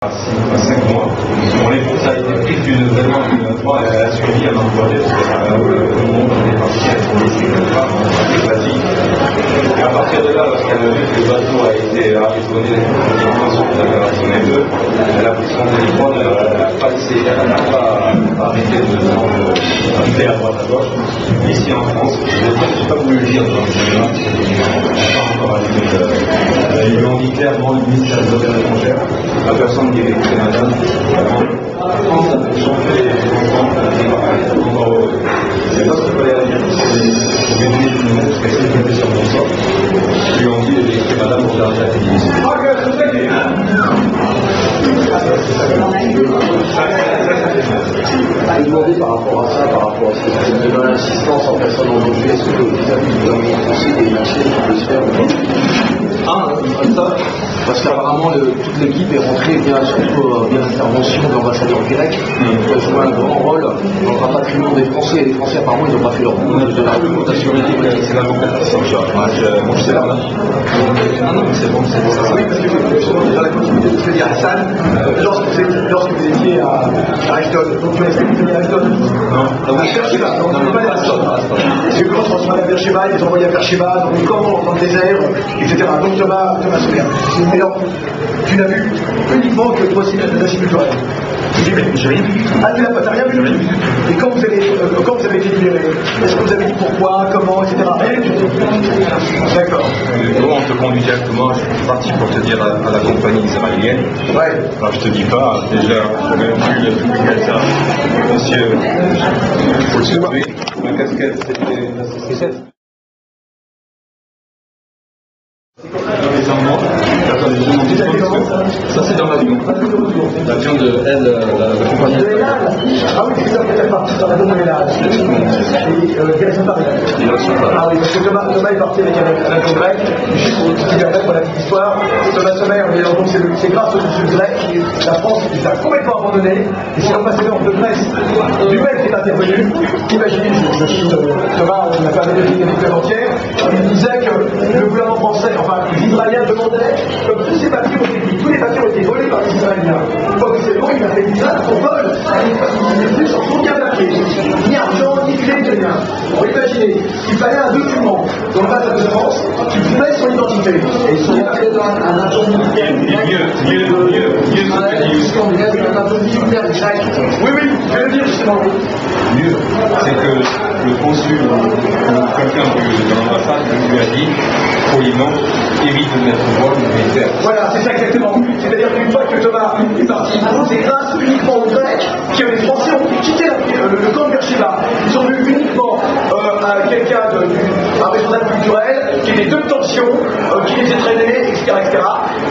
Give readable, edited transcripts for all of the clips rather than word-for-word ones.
À 5 mois. Bon, les courses a été prise vraiment d'une fois, elle a suivi un emploi parce que tout le monde était parti à son lycée comme ça, c'est basique. Et à partir de là, lorsqu'elle a vu que le bateau a été arrêté sur l'opération F2, elle a pris son téléphone, elle n'a pas arrêté de d'appeler à droite à gauche. Ici en France, je n'ai pas voulu le dire dans le cinéma, pas encore arrivé. Ils lui ont dit clairement, le ministère des Affaires étrangères, la personne qui est écoutée madame, la France a changé les enfants, encore heureux. C'est parce qu'il fallait dire que c'est une minute parce qu'elle s'est tombée sur mon sort. Ils lui ont dit d'écouter madame pour regarder la télévision. Je vais demander par rapport à ça, par rapport à ce que vous avez dans l'insistance en personne engagée, est-ce que vis-à-vis du gouvernement français, il y a une action qui peut se faire ou pas? Ça, parce qu'apparemment toute l'équipe est rentrée surtout via l'intervention de l'ambassadeur grec, qui a joué un grand rôle dans le rapatriement des Français. Et les Français apparemment ils n'ont pas fait leur boulot de la documentation. C'est l'avocat qui s'en charge. Moi je sais là. Non, mais c'est bon, c'est bon. Oui, parce que justement dans la continuité de ce que dit Hassan, lorsque vous étiez à Aristote, donc est-ce que vous étiez à Aristote? Non. À Beersheba, non, pas à Aristote. Parce que quand on se met à Beersheba, ils les envoyaient à Beersheba, donc comment dans le désert, etc. Donc Thomas Solaire. Alors, tu n'as vu uniquement que le processus de la culturelle. J'ai rien vu. Ah, tu n'as rien vu. Et quand vous avez été libéré, est-ce que vous avez dit pourquoi, comment, etc. D'accord. Nous, on te conduit directement. Je suis parti pour te dire à la compagnie israélienne. Ouais. Alors, je te dis pas, déjà, on a vu le truc comme ça. Monsieur, il faut le sauver. Ma casquette, c'était. Ça c'est dans l'avion. L'avion de elle, la compagnie. Ah oui, c'est ça, peut-être parti dans l'avion de Mélade. Et quels sont Paris? Ah oui, parce que Thomas est parti avec un grec, juste pour te dire pour la petite histoire. Thomas Sommer, donc c'est grâce au sud grec, la France les a complètement abandonné, et c'est l'ambassadeur de Grèce du même qui est intervenu. Imaginez, je cite Thomas, on n'a pas vérifié l'histoire entière, il disait que le gouvernement français, enfin les Israéliens demandaient, comme tous ces papiers ont été pris, tous les papiers ont été volés par les Israéliens. Officiellement, il a fait une date pour vol. Il n'est plus sur aucun papier, ni argent, ni clé, ni rien. Alors imaginez, il fallait un document dans l'ambassade de France qui prouvait son identité. Et ils sont arrivés dans un atome militaire grec. Oui, je vais le dire justement. Mieux, c'est que le consul ou quelqu'un de l'ambassade lui a dit poliment, évite de mettre au vol militaire. Voilà, c'est ça exactement. C'est-à-dire qu'une fois que Thomas est parti, c'est grâce uniquement aux Grecs que les Français ont pu quitter le camp de Beersheba. Ils ont vu uniquement quelqu'un, un responsable culturel, qui était de tension, qui les entraînait, etc., etc.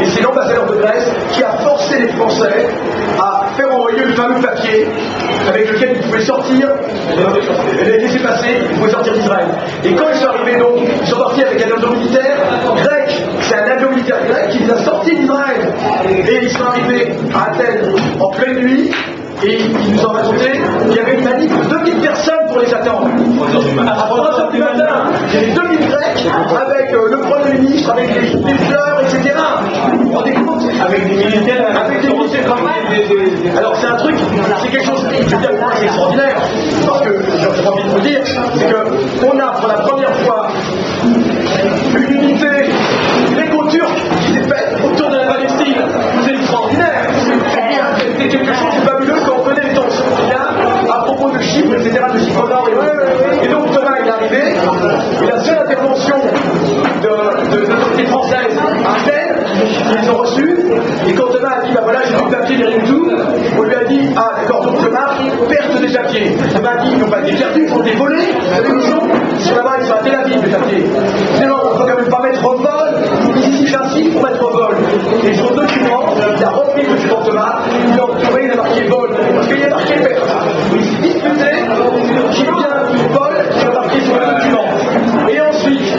Et c'est l'ambassadeur de Grèce qui a forcé les Français à faire envoyer le fameux papier avec lequel ils pouvaient sortir, les laisser passer, ils pouvaient sortir d'Israël. Et quand ils sont arrivés donc, ils sont partis avec un avion militaire grec, c'est un avion militaire grec qui les a sortis d'Israël. Et ils sont arrivés à Athènes en pleine nuit, et ils nous ont raconté qu'il y avait une manif de 2000 personnes pour les attendre. À 3h du matin, il y avait 2000 Grecs avec le Premier ministre, avec les fleurs, etc. Vous vous rendez compte? Avec des militaires, alors c'est un truc, c'est quelque chose, je veux dire, pour moi c'est extraordinaire, parce que j'ai envie de vous dire, c'est qu'on a pour la première fois une unité gréco-turque qui s'est faite autour de la Palestine. C'est extraordinaire. C'est quelque chose de fabuleux quand on connaît les tensions qu'il y a à propos de Chypre, etc., de Chypre Nord et donc Thomas est arrivé, et la seule intervention de l'autorité française à Athènes, ils les ont reçus, et quand Thomas a dit, bah voilà, j'ai plus de papier, j'ai rien du tout, on lui a dit, ah d'accord, donc Thomas, perte des papiers. Thomas a dit, ils n'ont pas été perdus, ils ont été volés, vous savez où ils sont? Ils sont là-bas, ils sont à Tel Aviv, les papiers. Sinon, on ne peut quand même pas mettre au vol, ici j'insiste pour mettre au vol. Et son document, il a repris le document Thomas, il a retrouvé, il a marqué vol, parce qu'il y a marqué perte. Il s'est disputé qui vient du vol qui a marqué sur le document. Et ensuite,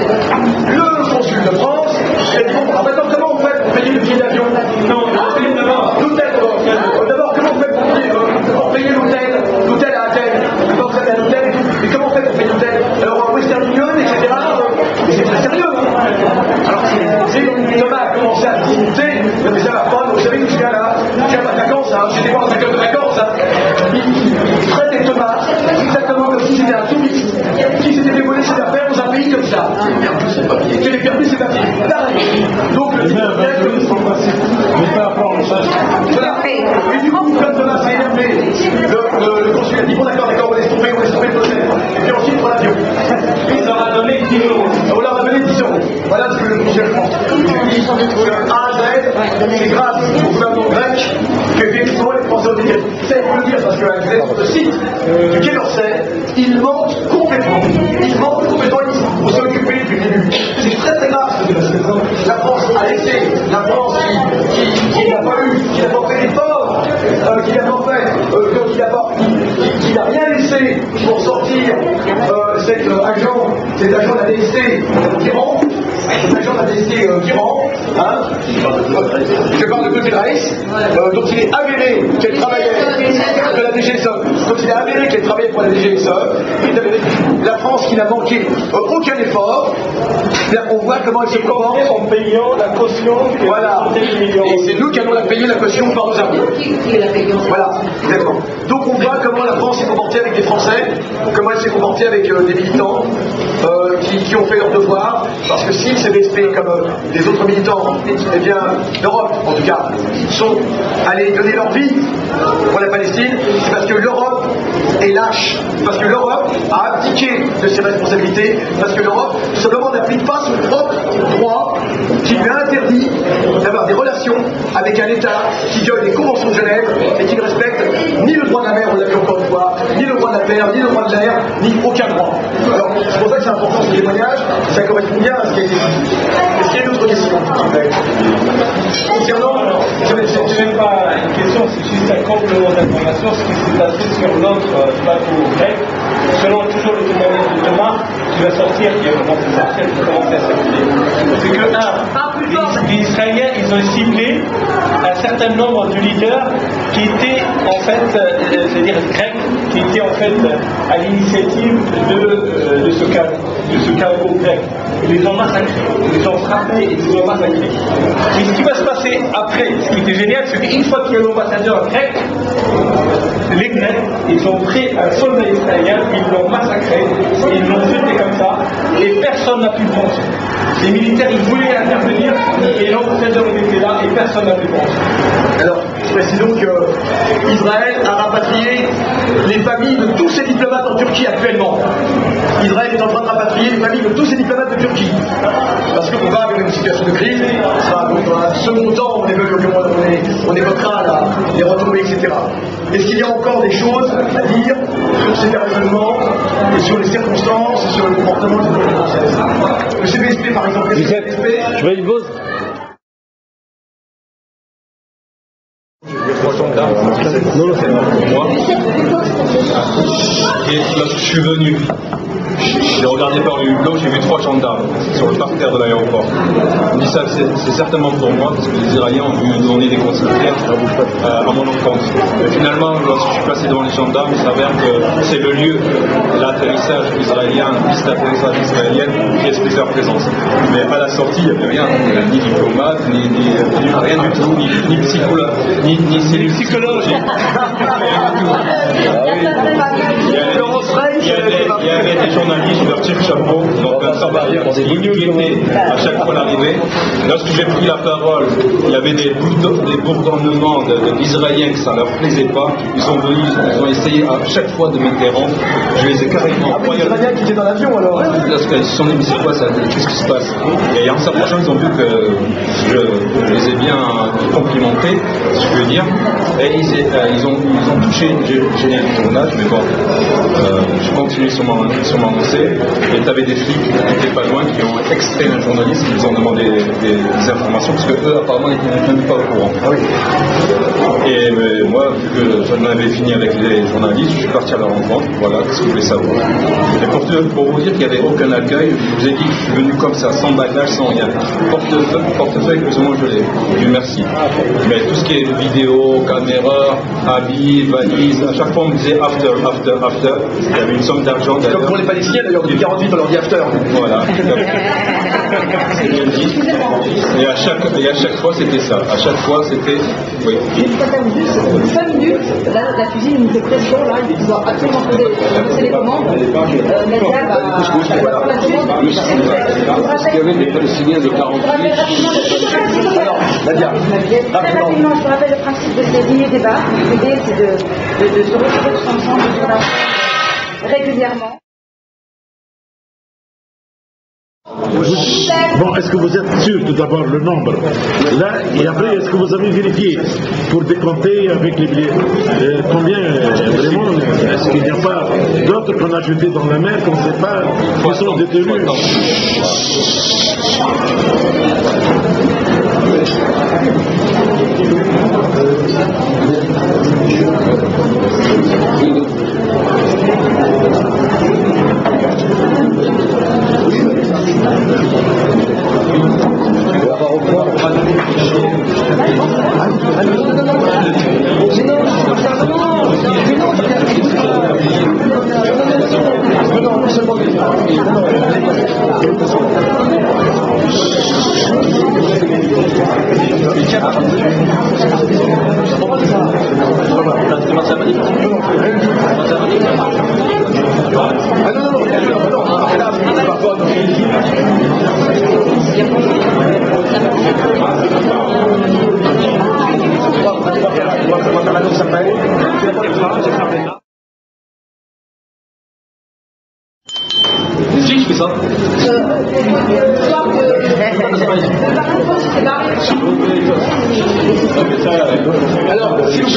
le consul de France, il a dit, bon, alors maintenant, comment on fait pour payer le billet d'avion? Non, l'hôtel, d'abord, comment on fait pour payer l'hôtel à Athènes? D'abord, vous avez un hôtel, et comment on fait pour payer l'hôtel? Alors, en Western Union, etc., mais c'est très sérieux, hein. Alors, Thomas a commencé à discuter, mais ça va pas, vous savez, je viens là, le consul a dit bon d'accord, on laisse tomber le procès. Et puis ensuite, on prend l'avion. Il leur a donné 10 euros. On leur a donné 10 euros. Voilà ce que le consul France. Il dit que A à Z, c'est grâce au gouvernement grec qu'effectivement les Français ont été. Ça, il faut le dire, parce que vous êtes sur le site du Quai d'Orsay, il manque complètement. Il manque complètement. On s'est occupé depuis le début. C'est très très grave ce que la France a laissé. La France qui n'a pas eu, qui n'a pas fait l'effort, qui n'a pas fait, qui n'a rien laissé pour sortir cet agent de la DST qui rentre. Cet agent de la DST qui rentre, hein, je parle de Claude Reiss, dont il est avéré qu'elle travaillait de la DGSE, dont il est avéré qu'elle travaillait pour la DGSE, la France qui n'a manqué aucun effort, on voit comment elle se comporte en payant la caution. Voilà, et c'est nous qui allons la payer la caution par nos armées. Voilà, exactement. Donc on voit comment la France s'est comportée avec les Français, comment elle s'est comportée avec des militants qui ont fait leur devoir, parce que s'ils s'avaient fait comme les autres militants, eh bien, l'Europe, en tout cas, sont allés donner leur vie pour la Palestine, c'est parce que l'Europe est lâche, parce que l'Europe a abdiqué de ses responsabilités, parce que l'Europe, simplement, n'applique pas son propre droit qui lui a interdit d'avoir des relations avec un État qui viole les conventions de Genève et qui ne respecte ni le droit de la mer, on l'a vu encore une fois, ni le droit de la terre, ni le droit de l'air, ni aucun droit. Alors, c'est pour ça que c'est important ce témoignage, ça correspond bien à ce qui a été dit. Est-ce qu'il y a d'autres questions? Concernant, ce n'est même pas une question, c'est juste un complément d'information, ce qui s'est passé sur notre plateau grec, selon toujours le témoignage de Thomas, qui va sortir, qui est vraiment plus ancien, qui commence à circuler. C'est que, les Israéliens, ils ont ciblé un certain nombre de leaders qui étaient en fait, c'est-à-dire grecs, qui étaient en fait à l'initiative de ce chaos grec. Ils les ont massacrés, ils les ont frappés, ils les ont massacrés. Mais ce qui va se passer après, ce qui était génial, c'est qu'une fois qu'il y a l'ambassadeur grec, les Grecs, ils ont pris un soldat israélien, ils l'ont massacré, ils l'ont jeté comme ça, et personne n'a pu le penser. Les militaires, ils voulaient intervenir, et l'ambassadeur était là, et personne n'a pu le penser. Alors, précisons que Israël a rapatrié les familles de tous ses diplomates en Turquie actuellement. Israël est en train de rapatrier les familles de tous ses diplomates de Turquie. Parce qu'on va vers une situation de crise, ça sera dans un second temps, on évoquera les retombées, etc. Est-ce qu'il y a encore des choses à dire sur ces événements et sur les circonstances et sur le comportement des autorités françaises? Le CPSP, par exemple, le CPSP... Je veux une pause. Non, c'est moi. Et lorsque je suis venu, j'ai regardé par le hublot, j'ai vu 3 gendarmes sur le parterre de l'aéroport. Je me dis ça, c'est certainement pour moi, parce que les Israéliens ont dû me donner des consignes à mon encontre. Mais finalement, lorsque je suis passé devant les gendarmes, il s'avère que c'est le lieu de l'atterrissage israélien, piste d'atterrissage israélienne, qui explique leur présence. Mais à la sortie, il n'y avait rien, ni diplomate, ni rien du tout, ni psychologue, ni cellule psychologique. Il y avait des journalistes, leur petit chapeau, donc un sabarier qui guettait à chaque fois l'arrivée. Lorsque j'ai pris la parole, il y avait des bourdonnements d'Israéliens que ça ne leur plaisait pas. Ils sont venus, ils ont essayé à chaque fois de m'interrompre. Je les ai carrément envoyés. Les Israéliens qui étaient dans l'avion alors? Lorsqu'ils se sont dit, mais c'est quoi ça? Qu'est-ce qui se passe? Et en s'approchant, ils ont vu que je les ai bien complimentés, si je veux dire. Et ils ont touché, j'ai gagné un tournage, mais bon, je continue sur mon lancée. Et tu avais des flics qui n'étaient pas loin, qui ont extrait un journaliste, qui nous ont demandé des informations, parce qu'eux, apparemment, n'étaient même pas au courant. Ah oui. Et moi, vu que j'en avais fini avec les journalistes, je suis parti à leur rencontre, voilà, ce que je voulais savoir. Et pour vous dire qu'il n'y avait aucun accueil, je vous ai dit que je suis venu comme ça, sans bagage, sans rien. Portefeuille, plus ou moins, je l'ai. Dieu merci. Mais tout ce qui est vidéo, caméra, habits, valises, à chaque fois on me disait after. Il y avait une somme d'argent derrière. Comme pour les Palestiniens d'ailleurs, depuis 48 on leur dit after. Voilà. Et à chaque fois c'était ça. À chaque fois c'était. Oui. Juste 5 minutes, la cuisine nous fait pression, là, il doit absolument passer les commandes. Nadia va faire la demande. Il y avait des Palestiniens de 48. Alors, Nadia, Rapidement, je vous rappelle le principe de ces dîners débats. L'idée, c'est de se retrouver tous ensemble régulièrement. Bon, est-ce que vous êtes sûr tout d'abord le nombre là, et après est-ce que vous avez vérifié pour décompter avec les billets combien vraiment, est-ce qu'il n'y a pas d'autres qu'on a jetés dans la mer qu'on ne sait pas qui sont détenus? Si, je fais ça. alors, s'il vous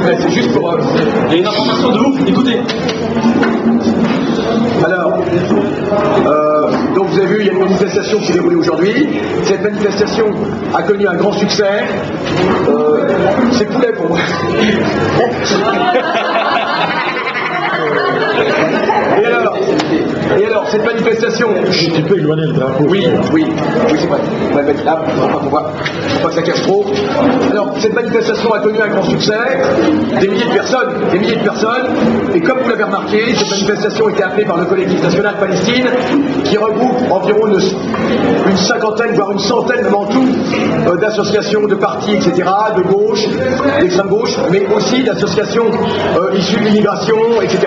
plaît, c'est juste pour... Il y a une information de ouf, écoutez. Alors, donc vous avez vu, il y a une manifestation qui s'est déroulée aujourd'hui. Cette manifestation a connu un grand succès. C'est poulet pour moi. Et alors, cette manifestation... Tu peux éloigner le drapeau. Oui, c'est vrai. On va le mettre là, faut pas que ça cache trop. Alors, cette manifestation a connu un grand succès, des milliers de personnes, et comme vous l'avez remarqué, cette manifestation était appelée par le collectif national Palestine, qui regroupe environ une cinquantaine, voire une centaine, même en tout, d'associations, de partis, etc., de gauche, d'extrême gauche, mais aussi d'associations issues de l'immigration, etc.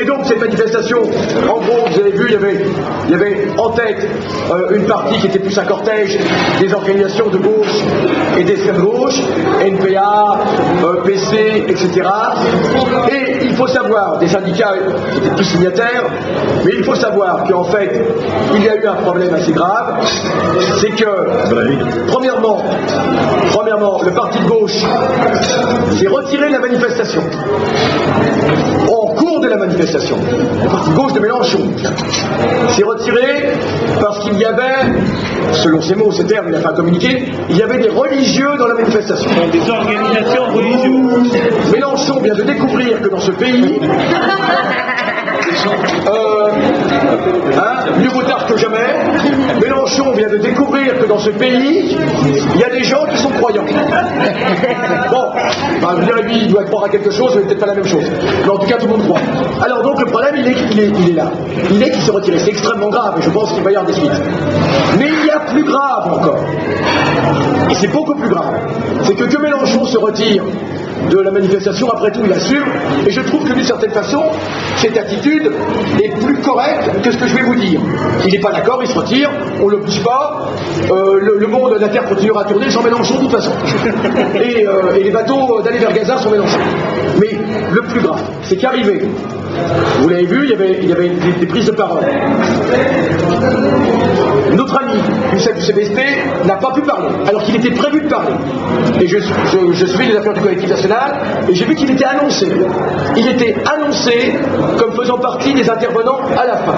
Et donc, cette manifestation, en gros, vous avez vu, il y avait en tête une partie qui était plus un cortège des organisations de gauche et d'extrême gauche, NPA, PC, etc. Et il faut savoir, des syndicats qui étaient plus signataires, mais il faut savoir qu'en fait, il y a eu un problème assez grave, c'est que, premièrement, le parti de gauche s'est retiré de la manifestation. En cours de la manifestation, le parti de gauche de Mélenchon s'est retiré parce qu'il y avait, selon ses mots, ses termes, il a fait un communiqué, il y avait des religieux dans la manifestation. Des organisations religieuses. Mélenchon vient de découvrir que dans ce pays, mieux vaut tard que jamais, Mélenchon vient de découvrir que dans ce pays, il y a des gens qui sont croyants. Bon, je veux dire, lui, il doit croire à quelque chose, mais peut-être pas la même chose. Mais en tout cas, tout le monde croit. Alors donc, le problème, il est là. Il est qu'il s'est retiré. C'est extrêmement grave, et je pense qu'il va y avoir des suites. Mais il y a plus grave encore. Et c'est beaucoup plus grave. C'est que Mélenchon se retire de la manifestation, après tout, il assume, et je trouve que d'une certaine façon, cette attitude est plus correcte que ce que je vais vous dire. Il n'est pas d'accord, il se retire, on ne l'oblige pas, le monde, la Terre continuera à tourner sans Mélenchon de toute façon. Et les bateaux d'aller vers Gaza sont Mélenchon. Mais le plus grave, c'est qu'arrivé, vous l'avez vu, il y avait des prises de parole. Notre ami Youssef du CBST n'a pas pu parler, alors qu'il était prévu de parler. Et je suis les affaires du collectif national, et j'ai vu qu'il était annoncé. Il était annoncé comme faisant partie des intervenants à la fin.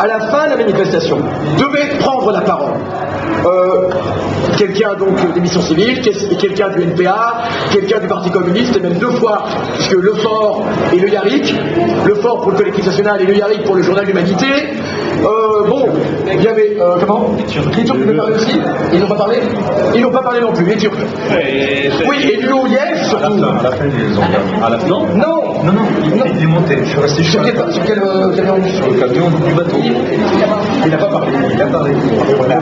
À la fin de la manifestation, devait prendre la parole. Quelqu'un donc des missions civiles, quelqu'un du NPA, quelqu'un du Parti communiste, et même deux fois, puisque le Fort et le Yarrick, le Fort pour le collectif national et le Yarrick pour le journal Humanité. Bon, il y avait comment les Turcs devaient parler aussi. Ils n'ont pas parlé. Ils n'ont pas parlé non plus, les Turcs. Oui, et l'OIF surtout. À la fin, ils ont perdu. À la fin, non. Non, Non, il est monté. Je suis resté Sur quel camion? sur le camion du bateau. Il n'a pas parlé. Il a parlé.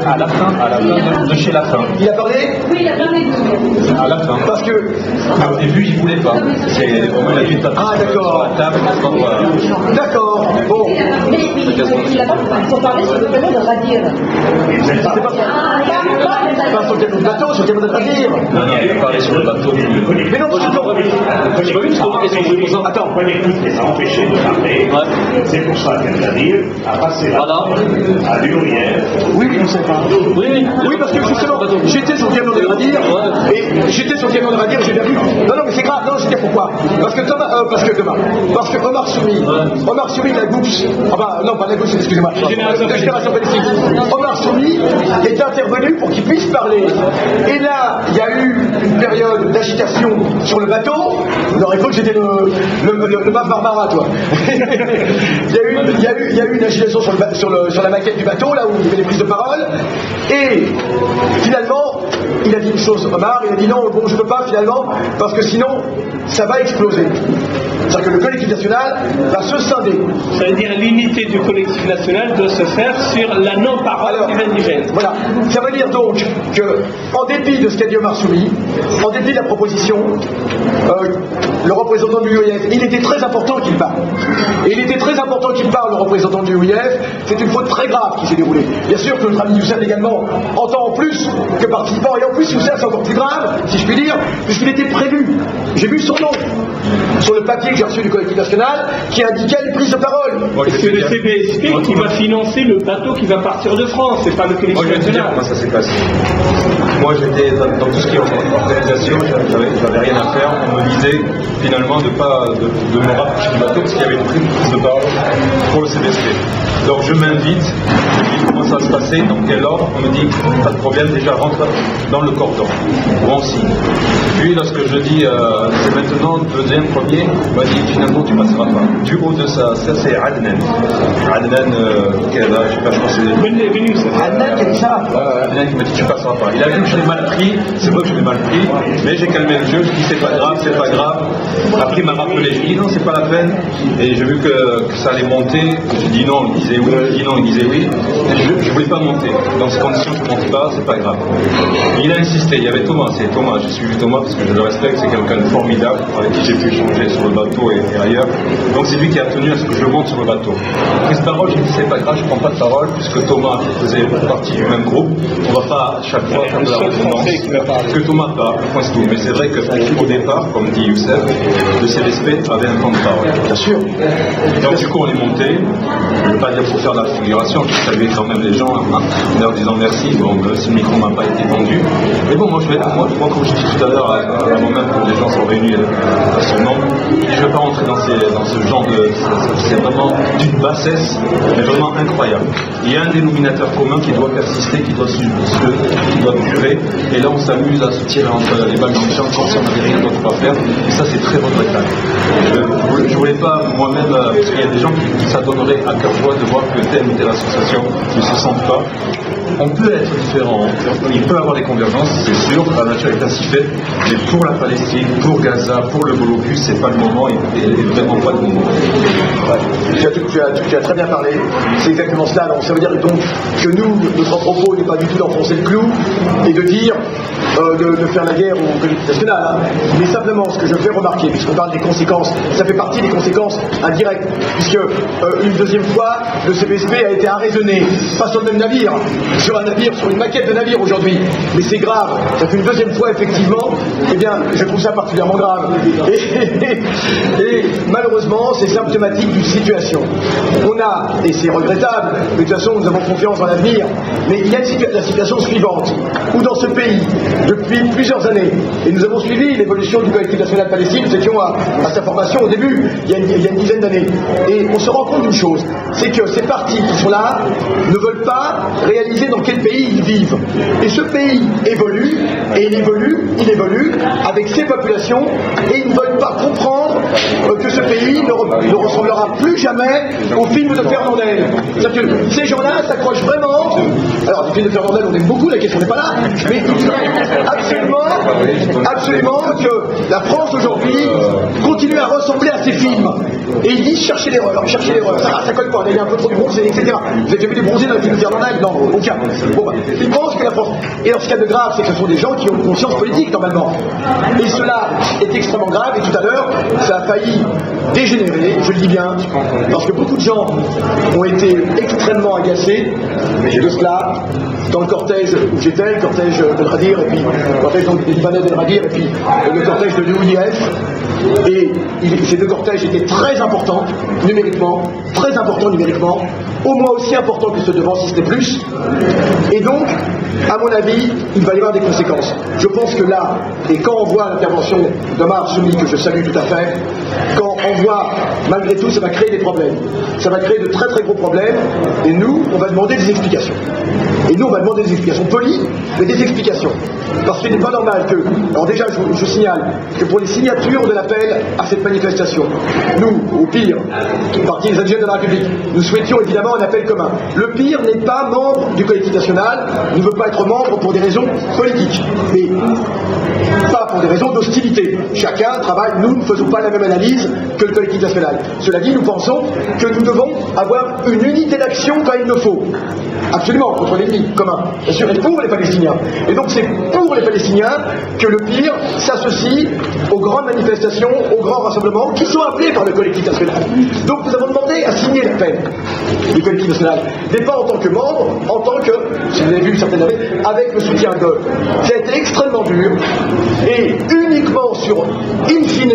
À la fin de chez la fin. Il a parlé? Oui, il a bien dit. À la fin. Parce que... Au début, il ne voulait pas. C'est vraiment la vie de papier sur la table. D'accord. Bon. Mais il a pas parlé sur le camion de Radir. C'est pas sur le camion de bateau, sur le camion de Radir. Non, il a parlé sur le bateau. Mais non, je comprends. Attends. Les a empêchés de parler. C'est pour ça qu'Al-Nadir a passé à l'Urière. Oui, on ne sait pas. Oui, parce que justement, j'étais sur le camion de Radir, et j'étais sur le camion de Radir, j'ai bien vu. Non, mais c'est grave, non, je sais pourquoi. Parce que Omar Soumi, la gousse, enfin, non, pas la gousse, excusez-moi, de Génération Palestine. Omar Soumi est intervenu pour qu'il puisse parler. Et là, il y a eu une période d'agitation sur le bateau. Vous aurez cru que j'étais le Baf Barbara, toi. il y a eu une agitation sur la maquette du bateau, là où il y avait les prises de parole. Et finalement, il a dit une chose, Omar, il a dit non, bon, je ne peux pas finalement, parce que sinon, ça va exploser. C'est-à-dire que le collectif national va se scinder. Ça veut dire l'unité du collectif national doit se faire sur la non-parole indigène. Voilà. Ça veut dire donc que, en dépit de ce qu'a dit Omar Soumi, en dépit de la proposition, le représentant du UIF, il était très important qu'il parle. Et il était très important qu'il parle, le représentant du UIF. C'est une faute très grave qui s'est déroulée. Bien sûr que notre ami Youssef également entend en plus que participant. Et en plus, Youssef, c'est encore plus grave, si je puis dire, puisqu'il était prévu. J'ai vu son nom sur le papier que j'ai reçu du collectif national qui indiquait une prise de parole. C'est le CBSP qui va financer le bateau qui va partir de France, c'est pas le collectif Moi, je vais te dire national. comment ça s'est passé. Moi, j'étais dans tout ce qui est organisation, j'avais rien à faire. On me disait finalement de me rapprocher du bateau parce qu'il y avait une prise de parole pour le CBSP. Donc je m'invite, je dis comment ça va se passer, dans quel ordre. On me dit pas de problème, déjà rentre dans le cordon. Moi aussi. Puis lorsque je dis c'est maintenant deuxième, premier, on m'a dit finalement tu passeras pas. Du haut de ça c'est Adnan. Adnan, quel âge, je sais pas, je pense que c'est. Adnan qui a dit ça. Adnan qui m'a dit tu passeras pas. Il a vu que je l'ai mal pris, c'est vrai que je l'ai mal pris, mais j'ai calmé le jeu, je dis c'est pas grave, c'est pas grave. Après il m'a rappelé, je dis non c'est pas la peine, et j'ai vu que ça allait monter, j'ai dit non, il disait oui, il dit non, il disait oui, je voulais pas monter, dans ces conditions je ne monte pas, c'est pas grave. Il a insisté, il y avait Thomas, c'est Thomas, j'ai suivi Thomas parce que je le respecte, c'est quelqu'un de formidable, avec qui j'ai pu échanger sur le bateau et ailleurs, donc c'est lui qui a tenu à ce que je monte sur le bateau. Prise de parole, j'ai dit c'est pas grave, je prends pas de parole, puisque Thomas faisait partie du même groupe, on va pas à chaque fois faire de la redondance, que Thomas parle, point c'est tout, mais c'est vrai qu'au départ, comme dit Youssef, le CBSP avait un temps de parole. Bien sûr. Donc du coup on est monté, je ne veux pas dire pour faire de la figuration, je saluais quand même les gens hein, en leur disant merci, bon, si le micro n'a pas été tendu. Mais bon, moi comme je dis tout à l'heure, à moi-même quand les gens sont réunis à ce nom, je ne vais pas rentrer dans ce genre de... C'est vraiment d'une bassesse, mais vraiment incroyable. Il y a un dénominateur commun qui doit persister, qui doit durer, et là on s'amuse à se tirer entre les balles dans le champ comme si on n'avait rien d'autre à faire, et ça c'est très regrettable. Je ne voulais pas moi-même, parce qu'il y a des gens qui s'adonneraient à cœur joie de voir que telle ou telle association ne se sente pas. On peut être différent, il peut y avoir des convergences, c'est sûr, la nature est ainsi faite, mais pour la Palestine, pour Gaza, pour le Blocus, c'est pas le moment et vraiment pas le moment. Ouais. Tu as très bien parlé, c'est exactement cela. Donc, ça veut dire donc que nous, notre propos n'est pas du tout d'enfoncer le clou et de dire de faire la guerre au collectif national, hein. Mais simplement ce que je fais remarquer, puisqu'on parle des conséquences, ça fait partie des conséquences indirectes, puisque une deuxième fois, le CBSP a été arraisonné, pas sur le même navire, sur un navire, sur une maquette de navire aujourd'hui, mais c'est grave, ça fait une deuxième fois effectivement, eh bien je trouve ça particulièrement grave, et malheureusement c'est symptomatique d'une situation. On a, et c'est regrettable, mais de toute façon nous avons confiance dans l'avenir, mais il y a la situation suivante, où dans ce pays, depuis plusieurs années, et nous avons suivi l'évolution du collectif national Palestine, nous étions à sa formation au début, il y a une dizaine d'années, et on se rend compte d'une chose, c'est que ces partis qui sont là ne veulent pas réaliser dans quel pays ils vivent. Et ce pays évolue, et il évolue avec ses populations, et ils ne veulent pas comprendre que ce pays pays ne ressemblera plus jamais au film de Fernandel. C'est-à-dire que ces gens-là s'accrochent vraiment. Alors, le film de Fernandel, on aime beaucoup, la question n'est pas là, mais il faudrait absolument que la France aujourd'hui continue à ressembler à ces films. Et ils disent chercher l'erreur, ça colle pas, il y a un peu trop de bronzé, etc. Vous avez déjà vu des bronzés dans le film de Fernandel? Non, aucun. Bon, ils pensent que la France. Et alors, ce qu'il y a de grave, c'est que ce sont des gens qui ont une conscience politique, normalement. Et cela est extrêmement grave, et tout à l'heure, ça a failli dégénérer, je le dis bien, parce que beaucoup de gens ont été extrêmement agacés de cela, dans le cortège où j'étais, le cortège de Radir, et puis le cortège des Libanais de Radir, et puis le cortège de l'UIF. Et ces deux cortèges étaient très importants numériquement, au moins aussi importants que ceux devant, si ce n'est plus. Et donc, à mon avis, il va y avoir des conséquences. Je pense que là, et quand on voit l'intervention d'Omar Soumi, que je salue tout à fait, quand on voit, malgré tout, ça va créer des problèmes. Ça va créer de très très gros problèmes, et nous, on va demander des explications. Et nous, on va demander des explications polies, mais des explications. Parce qu'il n'est pas normal que... Alors déjà, je signale que pour les signatures de l'appel à cette manifestation, nous, au pire, parti des indigènes de la République, nous souhaitions évidemment un appel commun. Le pire n'est pas membre du collectif national, ne veut pas être membre pour des raisons politiques, mais pas pour des raisons d'hostilité. Chacun travaille, nous ne faisons pas la même analyse que le collectif national. Cela dit, nous pensons que nous devons avoir une unité d'action quand il le faut. Absolument, contre l'ennemi commun, bien sûr, et pour les Palestiniens. Et donc c'est pour les Palestiniens que le pire s'associe aux grandes manifestations, aux grands rassemblements qui sont appelés par le collectif national. Donc nous avons demandé à signer l'appel du collectif national, mais pas en tant que membre, en tant que, si vous avez vu certaines années, avec le soutien de... Ça a été extrêmement dur, et uniquement sur in fine,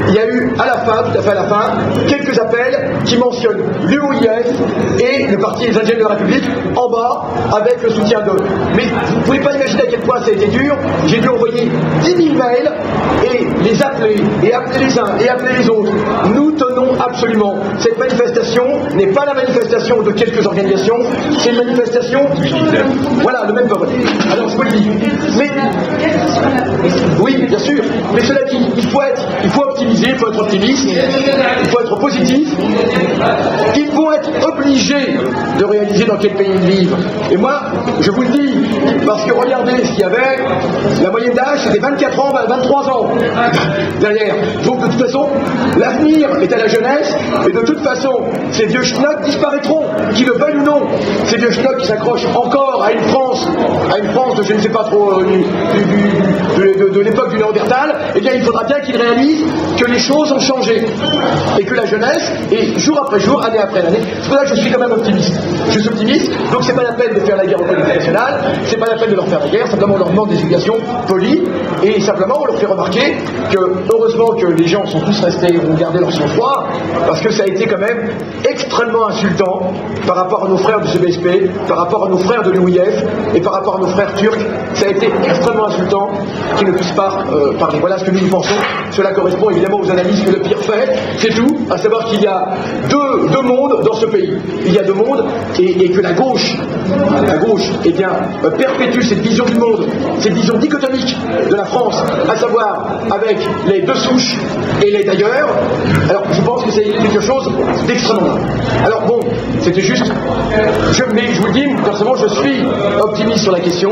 il y a eu à la fin, tout à fait à la fin, quelques appels qui mentionnent l'UOIF et le parti des indigènes de la République en bas avec le soutien d'eux. Mais vous ne pouvez pas imaginer à quel point ça a été dur. J'ai dû envoyer 10 000 mails et les appeler, et appeler les uns, et appeler les autres. Nous tenons absolument. Cette manifestation n'est pas la manifestation de quelques organisations, c'est une manifestation... Voilà, le même peuple. Alors je vous le dis. Mais... Oui, bien sûr. Mais cela dit, il faut optimiser, il faut être optimiste, il faut être positif. Ils vont être obligés de réaliser dans quel pays ils vivent. Et moi, je vous le dis, parce que regardez ce qu'il y avait, la moyenne d'âge c'était 24 ans, 23 ans derrière. Donc de toute façon, l'avenir est à la jeunesse, et de toute façon, ces vieux schnocks disparaîtront, qu'ils le veulent ou non. Ces vieux schnocks qui s'accrochent encore à une France de je ne sais pas trop, de l'époque du Néandertal, eh bien il faudra bien qu'ils réalisent que les choses ont changé, et que la jeunesse, et jour après jour, année après année, c'est pour ça que je suis quand même optimiste. Je suis optimiste, donc c'est pas la peine de faire la guerre au collectif national, c'est pas la peine de leur faire la guerre, simplement on leur demande des explications polies, et simplement on leur fait remarquer que, heureusement que les gens sont tous restés, ont gardé leur sang-froid, parce que ça a été quand même extrêmement insultant par rapport à nos frères du CBSP, par rapport à nos frères de l'UIF, et par rapport à nos frères turcs, ça a été extrêmement insultant qu'ils ne puissent pas parler. Voilà ce que nous pensons. Cela correspond évidemment aux analyses que le pire fait, c'est tout, à savoir qu'il y a deux mondes dans ce pays. Il y a deux mondes, et que la gauche, eh bien, perpétue cette vision du monde, cette vision dichotomique de la France, à savoir avec les deux souches et les d'ailleurs. Alors je pense que c'est quelque chose d'extrêmement grave. Alors bon, c'était juste, mais je vous le dis, personnellement je suis optimiste sur la question.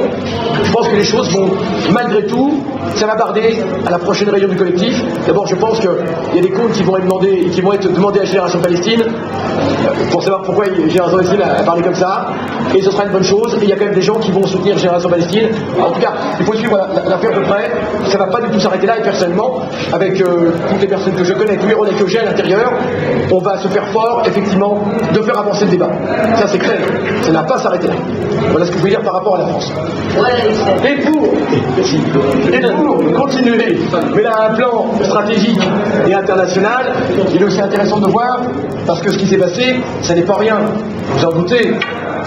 Je pense que les choses vont, malgré tout, ça va barder à la prochaine réunion du collectif. D'abord je pense qu'il y a des comptes qui vont être demandés à Génération Palestine pour savoir pourquoi Génération Palestine a parlé comme ça, et ce sera une bonne chose. Et il y a quand même des gens qui vont soutenir Génération Palestine. En tout cas, il faut suivre l'affaire de près. Ça ne va pas du tout s'arrêter là, et personnellement, avec toutes les personnes que je connais, tous les relais que j'ai à l'intérieur, on va se faire fort, effectivement, de faire avancer le débat. Ça c'est clair, ça n'a pas s'arrêter là. Voilà ce que je veux dire par rapport à la France. Et pour continuer, mais là un plan stratégique et international, il est aussi intéressant de voir, parce que ce qui s'est passé, ça n'est pas rien, vous en doutez,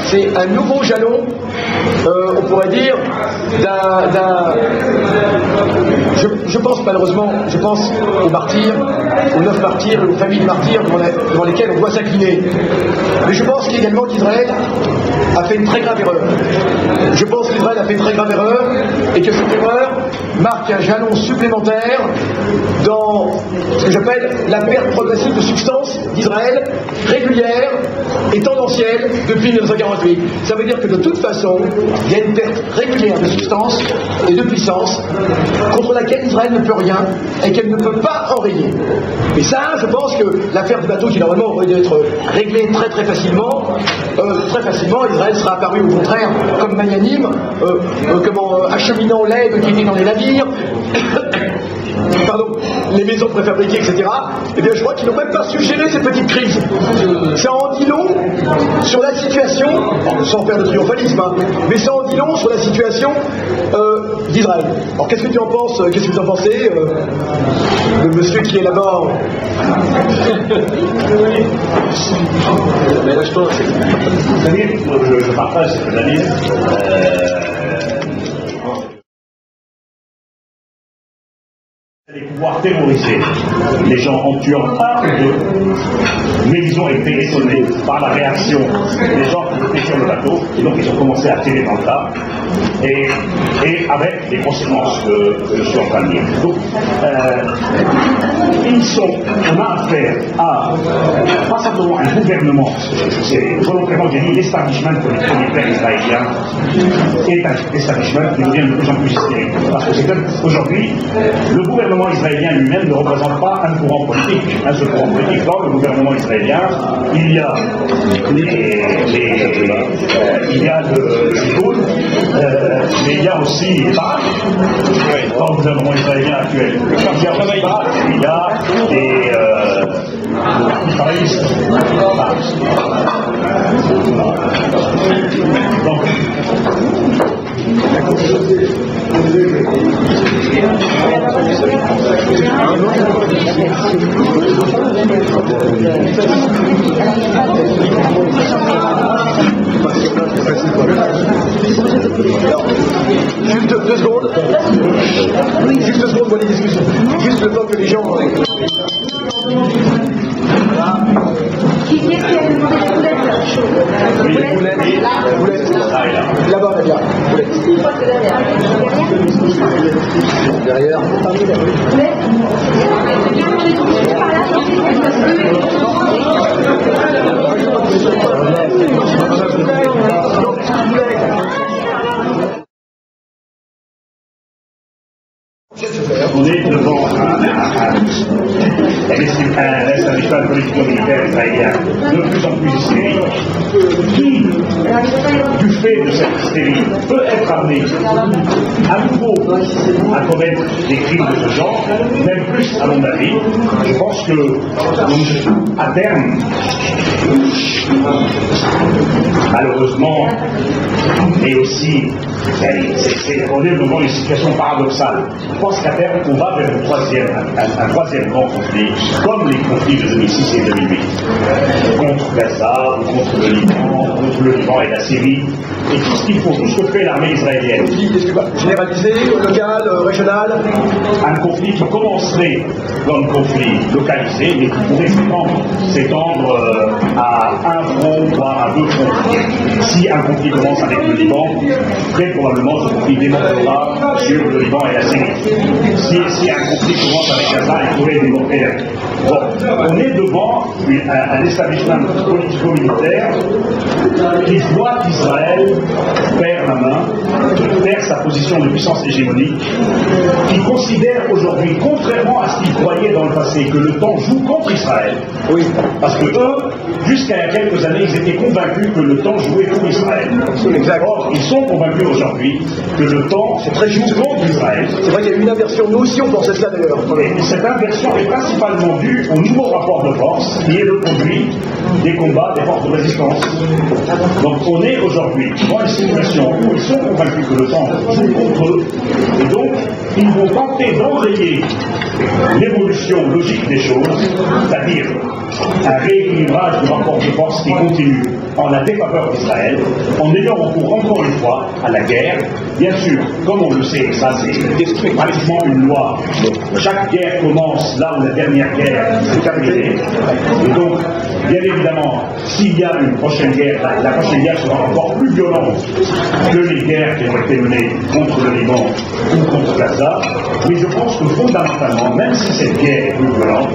c'est un nouveau jalon, on pourrait dire, je pense malheureusement, je pense aux martyrs, aux 9 martyrs, aux familles de martyrs devant lesquelles on doit s'incliner. Mais je pense également qu'Israël a fait une très grave erreur. Je pense qu'Israël a fait une très grave erreur et que cette erreur marque un jalon supplémentaire dans ce que j'appelle la perte progressive de substance d'Israël, régulière et tendancielle depuis 1948. Ça veut dire que de toute façon, il y a une perte régulière de substance et de puissance contre laquelle Israël ne peut rien et qu'elle ne peut pas enrayer. Et ça, je pense que l'affaire du bateau qui normalement aurait dû être réglée très facilement, Israël sera apparu au contraire comme magnanime, acheminant l'aide qui était dans les navires, pardon, les maisons préfabriquées, etc. Eh bien, je crois qu'ils n'ont même pas su gérer ces petites crises. Ça en dit long sur la situation, sans faire de triomphalisme, hein, mais ça en dit long sur la situation d'Israël. Alors, qu'est-ce que tu en penses? Qu'est-ce que vous en pensez, le monsieur qui est là-bas? Mais là, je partage cette analyse. Les pouvoirs terroriser les gens en tuant un ou deux, mais ils ont été étonnés par la réaction des gens qui étaient sur le bateau, et donc ils ont commencé à tirer dans le tas, et avec les conséquences que je suis en train de dire. Donc, on a affaire à, pas simplement un gouvernement, c'est volontairement j'ai dit l'establishment militaire israélien est un establishment qui devient de plus en plus hystérique. Parce que c'est qu'aujourd'hui, le gouvernement israélien lui-même ne représente pas un courant politique. Un seul courant politique. Dans le gouvernement israélien, il y a le Likoud, mais il y a aussi les Baal. Dans le gouvernement israélien actuel, il y a aussi Baal, il y a des israélistes. Donc, Juste deux secondes. Juste 2 secondes pour les discussions. Juste le temps que les gens... Qui est-ce qui a demandé les boulettes? Là-bas, là, derrière. on est devant un establishment politico-militaire israélien de plus en plus hystérique, qui, du fait de cette hystérie, peut être amené à nouveau à commettre des crimes de ce genre, même plus à mon avis. Je pense que, à terme, malheureusement, et aussi, on est devant une situation paradoxale. Je pense qu'à terme, on va vers un troisième grand conflit, comme les conflits de 2006 et 2008, contre Gaza, contre le Liban et la Syrie, et tout ce qu'il faut, tout ce que fait l'armée israélienne. Généralisé, local, régional. Un conflit qui commencerait comme conflit localisé, mais qui pourrait s'étendre à un front, voire à 2 fronts. Si un conflit commence avec le Liban, très probablement ce conflit démontrera sur le Liban et la Syrie. Si un conflit commence avec Gaza, il pourrait démontrer. Bon, on est devant un establishment politico-militaire qui voit qu'Israël perd la main, perd sa position de puissance hégémonique, qui considère aujourd'hui, contrairement à ce qu'ils croyaient dans le passé, que le temps joue contre Israël. Oui. Parce que eux, jusqu'à il y a quelques années, ils étaient convaincus que le temps jouait pour Israël. Exact. Or, ils sont convaincus aujourd'hui que le temps joue contre Israël. C'est vrai qu'il y a eu une inversion. Nous aussi, on pensait cela d'ailleurs. Et cette inversion est principalement due au nouveau rapport de force qui est le produit des combats des forces de résistance. Donc on est aujourd'hui dans une situation où ils sont convaincus que le temps joue contre eux, et donc ils vont tenter d'enrayer l'évolution logique des choses, c'est-à-dire un rééquilibrage du rapport de force qui continue en la défaveur d'Israël, en ayant recours encore une fois à la guerre. Bien sûr, comme on le sait, ça c'est pratiquement une loi. Chaque guerre commence là où la dernière guerre s'est terminée. Et donc, Bien évidemment, s'il y a une prochaine guerre, la prochaine guerre sera encore plus violente que les guerres qui ont été menées contre le Liban ou contre Gaza. Mais je pense que fondamentalement, même si cette guerre est plus violente,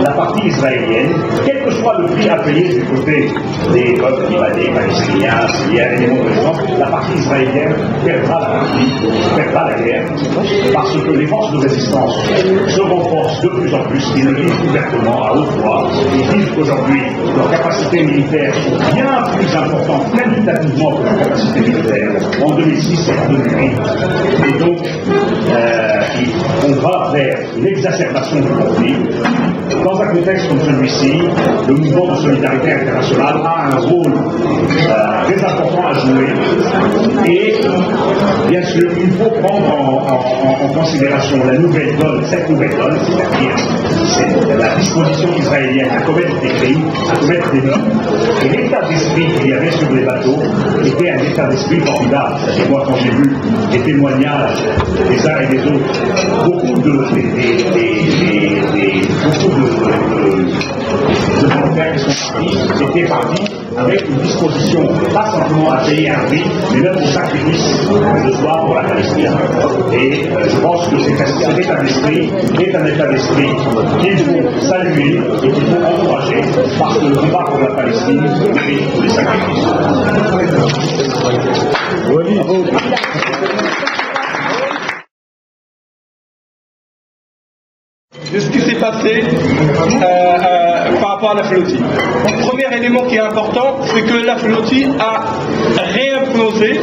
la partie israélienne, quel que soit le prix à payer du côté des peuples libanais, palestiniens, syriens et des autres gens, la partie israélienne perdra la guerre, parce que les forces de résistance se renforcent de plus en plus, ils le disent ouvertement à haute voix, ils disent qu'aujourd'hui leurs capacités militaires sont bien plus importantes qualitativement que leurs capacités militaires en 2006 et en 2008, et donc on va vers une exacerbation du conflit. Dans un contexte comme celui-ci, le mouvement de solidarité internationale a un rôle très important à jouer, et bien sûr il faut prendre en considération la nouvelle donne, cette nouvelle donne, c'est-à-dire la disposition israélienne à commettre des crimes, à commettre des meurtres, et l'état d'esprit qu'il y avait sur les bateaux était un état d'esprit formidable. Et moi, quand j'ai vu les témoignages des uns et des autres, beaucoup de volontaires qui sont étaient partis avec une disposition, pas simplement à payer un prix, mais même au sacrifice de soi pour la Palestine. Et je pense que cet état d'esprit est un état d'esprit qu'il faut saluer et qu'il faut encourager, parce que le combat pour la Palestine mérite tous les sacrifices. De ce qui s'est passé par rapport à la flottille. Le premier élément qui est important, c'est que la flottille a réimposé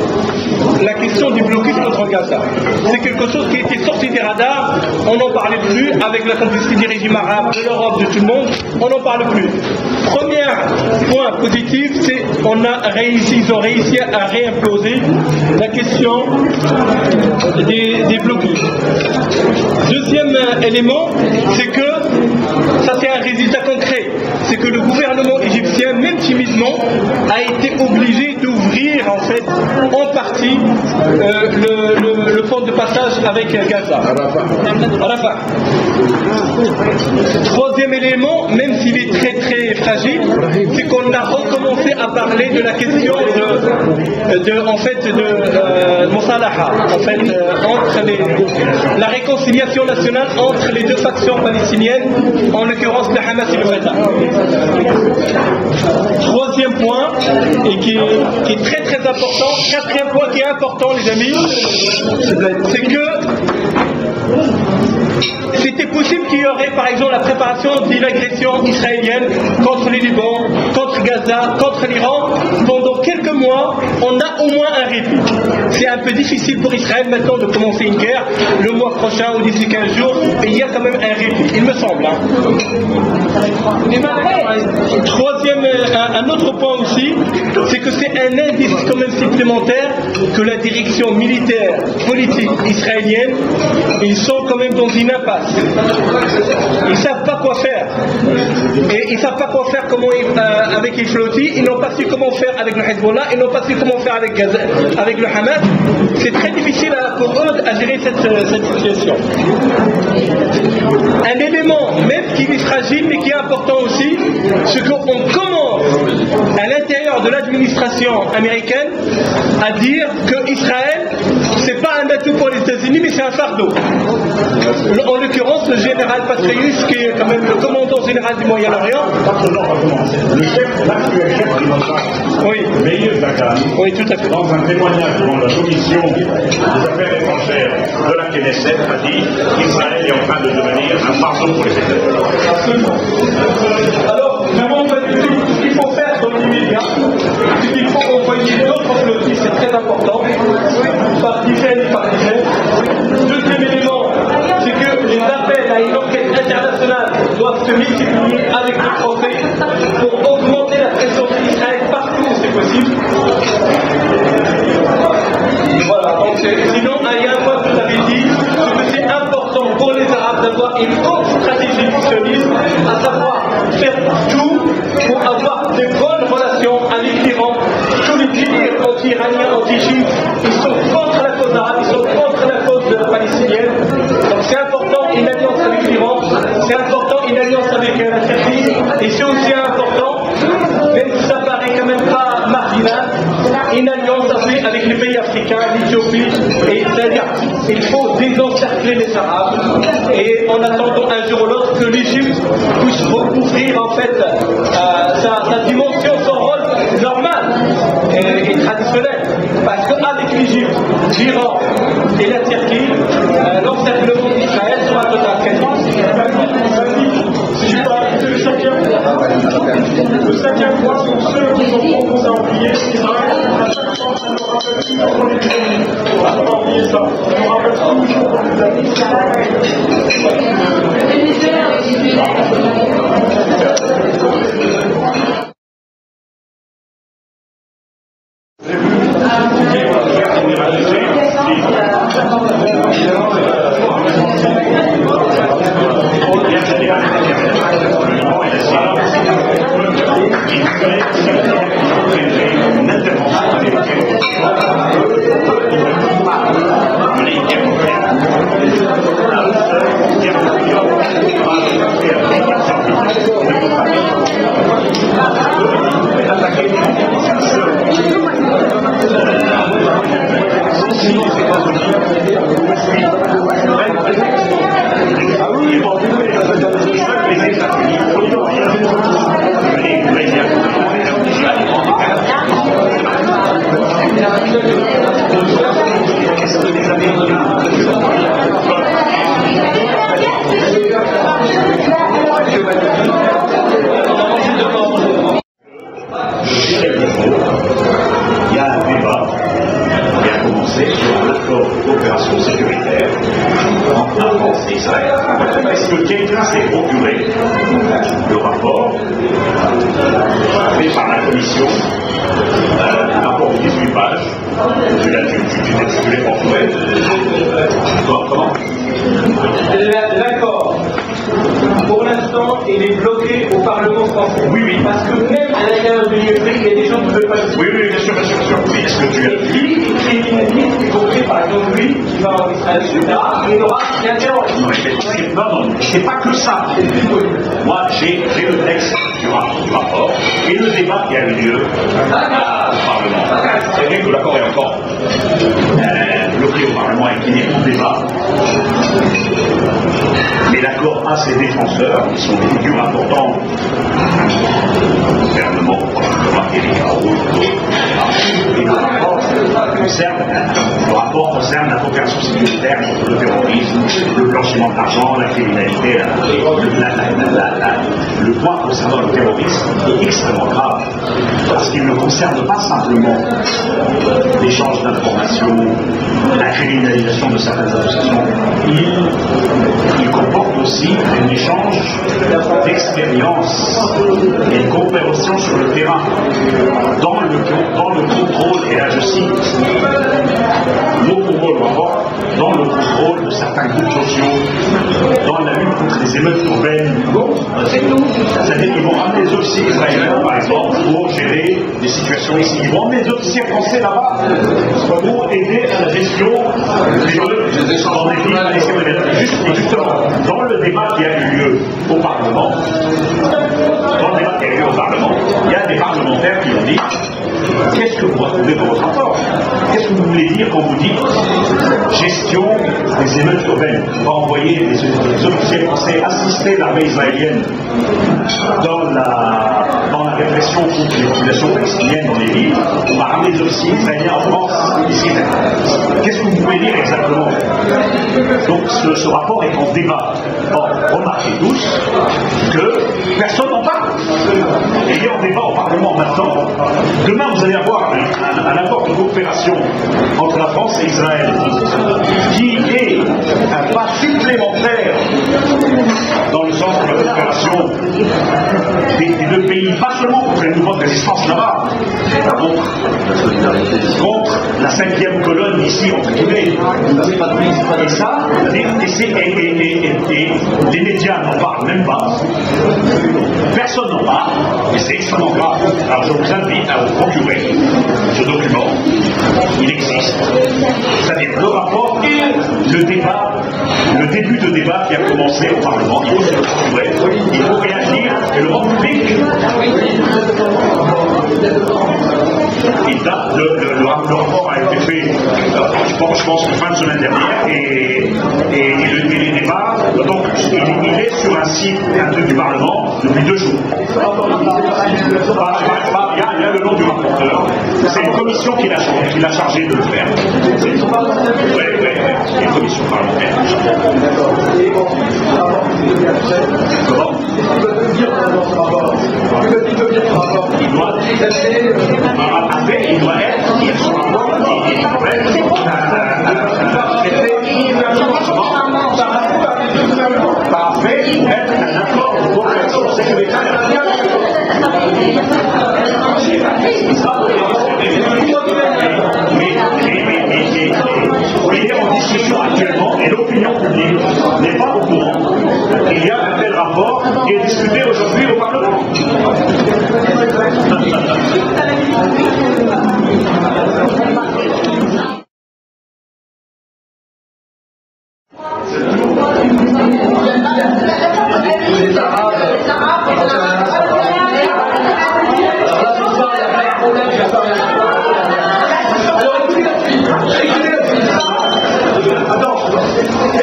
la question du blocus contre Gaza. C'est quelque chose qui était sorti des radars, on n'en parlait plus, avec la complicité des régimes arabes, de l'Europe, de tout le monde, on n'en parle plus. Premier point positif, c'est qu'ils ont réussi à réimposer la question des blocus. Deuxième élément, c'est que ça c'est un résultat concret, c'est que le gouvernement égyptien, même timidement, a été obligé d'ouvrir en fait en partie le pont de passage avec Gaza, Rafah. Troisième élément, même s'il est très très fragile, c'est qu'on a recommencé à parler de la question de Mosalaha, en fait, entre la réconciliation nationale entre les deux factions palestiniennes, en l'occurrence le Hamas et le Fatah. Troisième point, et qui est très très important, quatrième point qui est important les amis, c'est que c'était possible qu'il y aurait par exemple la préparation d'une agression israélienne contre le Liban, contre Gaza, contre l'Iran. Pendant quelques mois, on a au moins un répit. C'est un peu difficile pour Israël maintenant de commencer une guerre le mois prochain ou d'ici 15 jours, mais il y a quand même un répit, il me semble. Troisième, un autre point aussi, c'est que c'est un indice quand même supplémentaire que la direction militaire, politique israélienne, ils sont quand même dans une impasse. Ils ne savent pas quoi faire. Et ils ne savent pas quoi faire avec les flottilles, ils n'ont pas su comment faire avec le Hezbollah, ils n'ont pas su comment faire avec le Hamas. C'est très difficile pour eux à gérer cette situation. Un élément, même qui est fragile, mais qui est important aussi, c'est qu'on commence à l'intérieur de l'administration américaine à dire que Israël, c'est pas un atout pour les États-Unis, mais c'est un fardeau. En l'occurrence, le général Petraeus, qui est quand même le commandant général du Moyen-Orient. L'actuel chef du Mossad, oui. Meir Dagan, oui, tout à fait. dans un témoignage devant la commission des affaires étrangères de la Knesset, a dit qu'Israël est en train de devenir un fardeau pour les États-Unis. Absolument. Alors, vraiment, ce qu'il faut faire dans l'immédiat, c'est qu'il faut envoyer d'autres flottilles, c'est très important, par dizaines et par dizaines. Deuxième élément, c'est que les appels à une enquête internationale doivent se multiplier avec le Français pour augmenter la pression d'Israël partout où c'est possible. Voilà, donc sinon, il y a un point que vous avez dit, c'est que c'est important pour les Arabes d'avoir une autre stratégie du sionisme, à savoir faire tout pour avoir de bonnes relations avec l'Iran. Tous les délires anti-iraniens, anti-juifs, ils sont contre la cause arabe, ils sont contre la cause palestinienne. Donc c'est important une alliance avec l'Iran, c'est important une alliance avec la Turquie, et c'est aussi important même si ça paraît quand même pas marginal, une alliance a fait avec les pays africains, l'Éthiopie, et c'est-à-dire il faut désencercler les Arabes, et en attendant un jour ou l'autre que l'Égypte puisse recouvrir en fait sa dimension, son rôle normal et traditionnel. Parce qu'avec l'Égypte, l'Iran et la Turquie, l'encerclement d'Israël sera total. Le cinquième point, pour ceux qui sont proposés à oublier, Israël, à chaque fois, ça nous rappelle toujours qu'on est unis. On va pas oublier ça. Ça nous rappelle toujours qu'on est unis. Est-ce que quelqu'un s'est procuré le rapport fait par la commission, un rapport de 18 pages, tu t'es intitulé portrait. Comment? L'accord, pour l'instant, il est bloqué au Parlement français. Oui, oui. Parce que même à l'intérieur de l'UE, il y a des gens qui ne veulent pas le dire. Oui, oui, bien sûr, bien sûr, bien sûr. Oui, est-ce que tu as Lui, il criminalise, y compris par exemple lui, qui va en Israël, etc., et il aura qu'un terroriste. Non, c'est pas que ça. Moi, j'ai le texte du rapport et le débat qui a eu lieu au Parlement. C'est vrai que l'accord est encore bloqué au Parlement et qu'il n'y a pas de débat. Mais l'accord a ses défenseurs, qui sont des figures importantes du gouvernement, Éric Araújo, et le rapport concerne la coopération sécuritaire contre le terrorisme, le blanchiment d'argent, la criminalité. Le point concernant le terrorisme est extrêmement grave, parce qu'il ne concerne pas simplement l'échange d'informations, la criminalisation de certaines associations, il comporte aussi un échange d'expérience et de coopération sur le terrain, dans le contrôle, et là je cite, notre rôle dans le contrôle de certains groupes sociaux, dans la lutte contre les émeutes urbaines. C'est-à-dire qu'ils vont ramener des officiers israéliens, par exemple, pour gérer des situations ici. Ils vont ramener des officiers français là-bas pour aider à la gestion des émeutes dans des pays palestiniens. Justement, dans le débat qui a eu lieu au Parlement, il y a des parlementaires qui ont dit: qu'est-ce que vous retrouvez dans votre rapport? Qu'est-ce que vous voulez dire quand vous dites gestion des émeutes urbaines? On va envoyer des officiers français assister l'armée israélienne dans la répression contre les populations palestiniennes dans les villes. On va ramener des officiers israéliens en France ici. Qu'est-ce que vous pouvez dire exactement? Donc ce rapport est en débat. Or, remarquez tous que personne n'en parle. Et il est en débat au Parlement maintenant. Demain, vous allez avoir un accord de coopération entre la France et Israël, qui est un pas supplémentaire dans le sens de la coopération des deux pays, pas seulement contre les mouvements de résistance là-bas, contre la 5e colonne ici, entre guillemets. Et ça, les médias n'en parlent même pas. Personne n'en parle, et c'est extrêmement grave. Alors je vous invite à vous procurer ce document. Il existe. C'est-à-dire le rapport et le débat, le début de débat qui a commencé au Parlement. Il faut se le procurer, il faut réagir et le rendre public. Il date, le rapport a été fait, je pense, fin de semaine dernière, et les débats, donc il est sur un site du Parlement depuis 2 jours. Il y a le nom du rapporteur, c'est une commission qui l'a chargé de le faire. C'est une commission parlementaire. Comment? Il doit être, son rapport, être un accord de coopération sécuritaire. Il est en discussion actuellement et l'opinion publique n'est pas au courant. Il y a un tel rapport qui est discuté aujourd'hui au Parlement.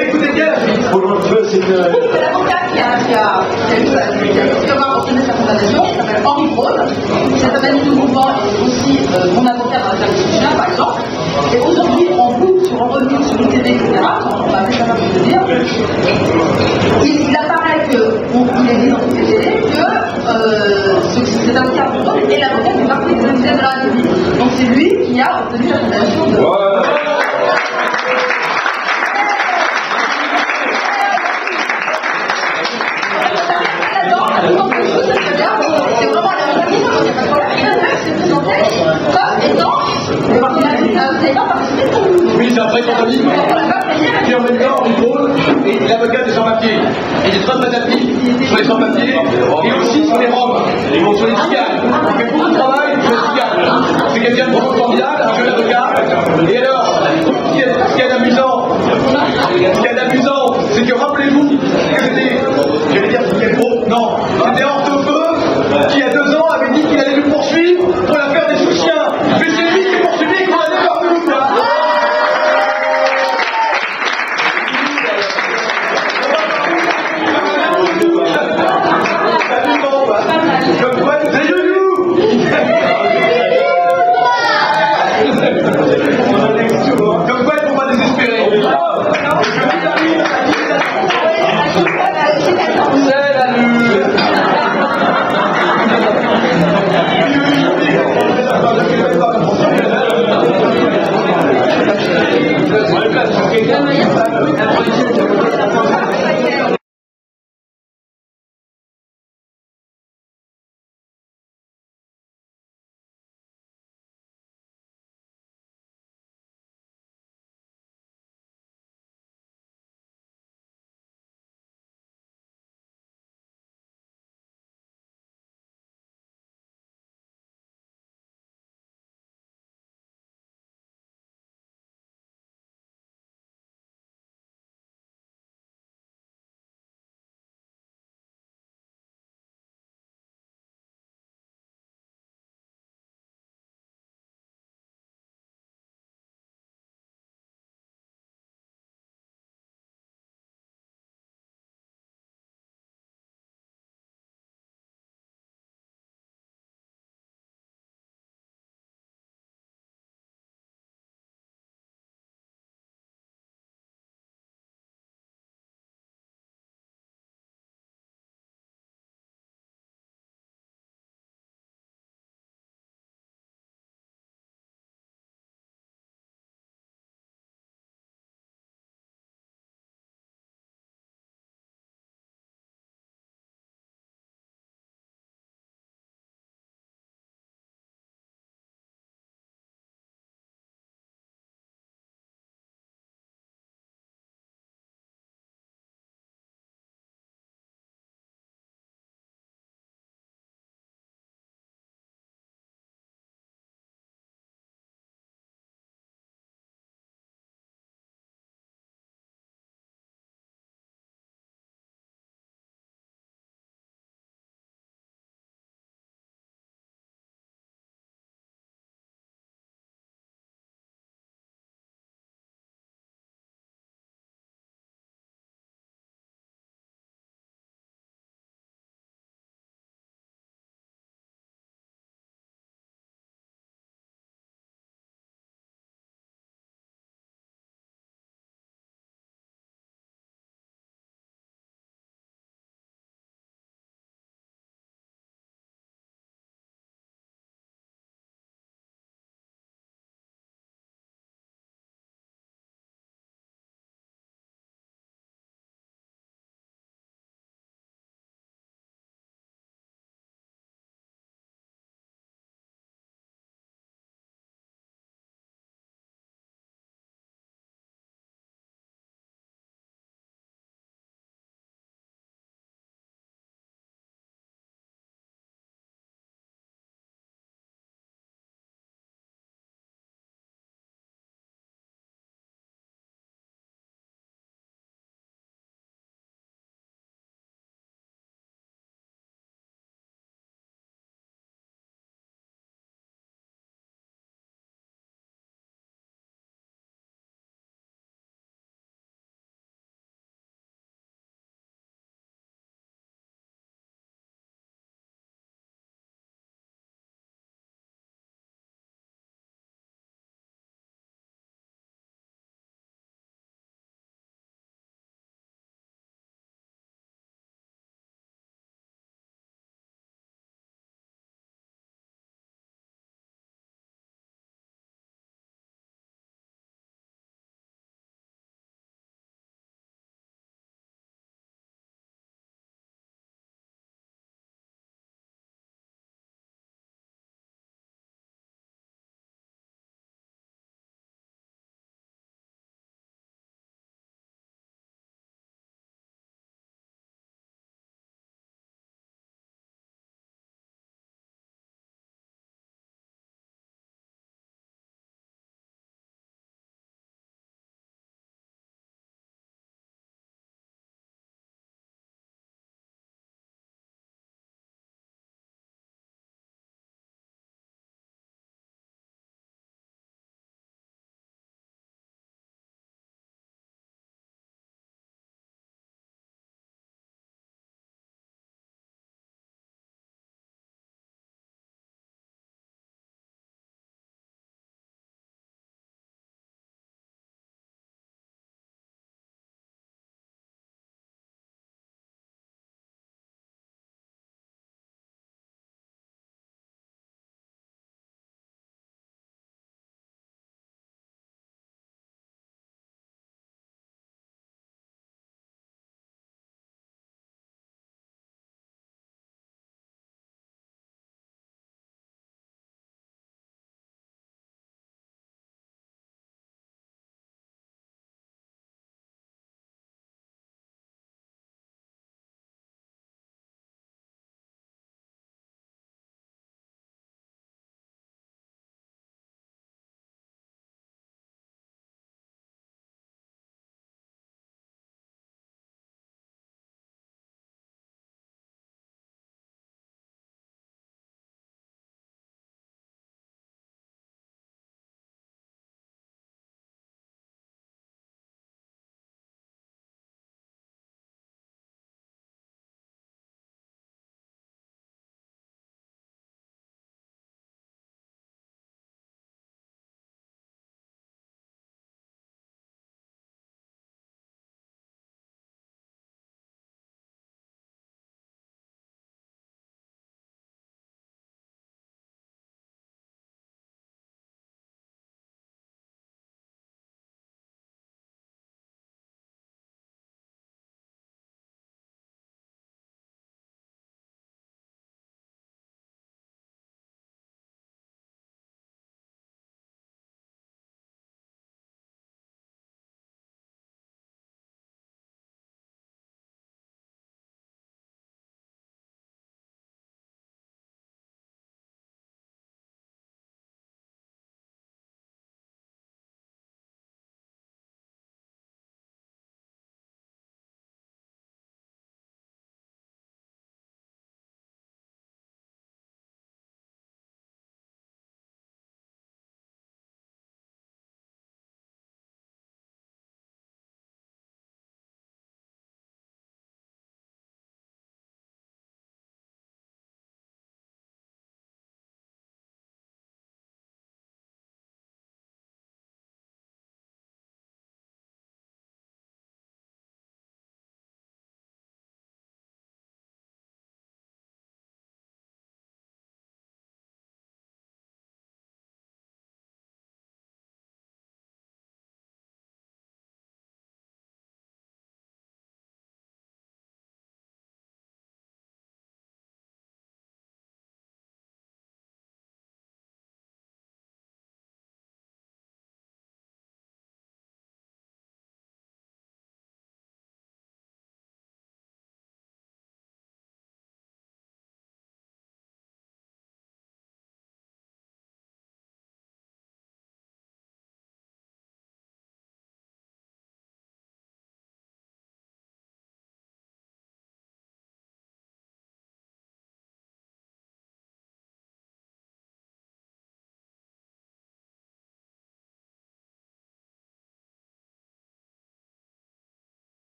Écoutez bien, c'est l'avocat qui a ordonné sa condamnation, il s'appelle Henri Braun. Cet organisme mouvement est aussi mon avocat dans l'affaire constitutionnelle, par exemple. Et aujourd'hui, on boucle sur un revenu sur l'ITV, etc. On va faire capable de dire. Il apparaît qu'il est dit dans le télé que cet avocat Braun est l'avocat du parti des ministères de la République. Donc c'est lui qui a obtenu la condamnation de. C'est vraiment la même chose, il n'y a pas de problème. Et le mec s'est présenté comme étant oui, c'est un vrai compagnie. Qui en même temps, Henri Braun est l'avocat des sans-papiers. Il est très actif sur les sans-papiers et aussi sur les Roms. Sur les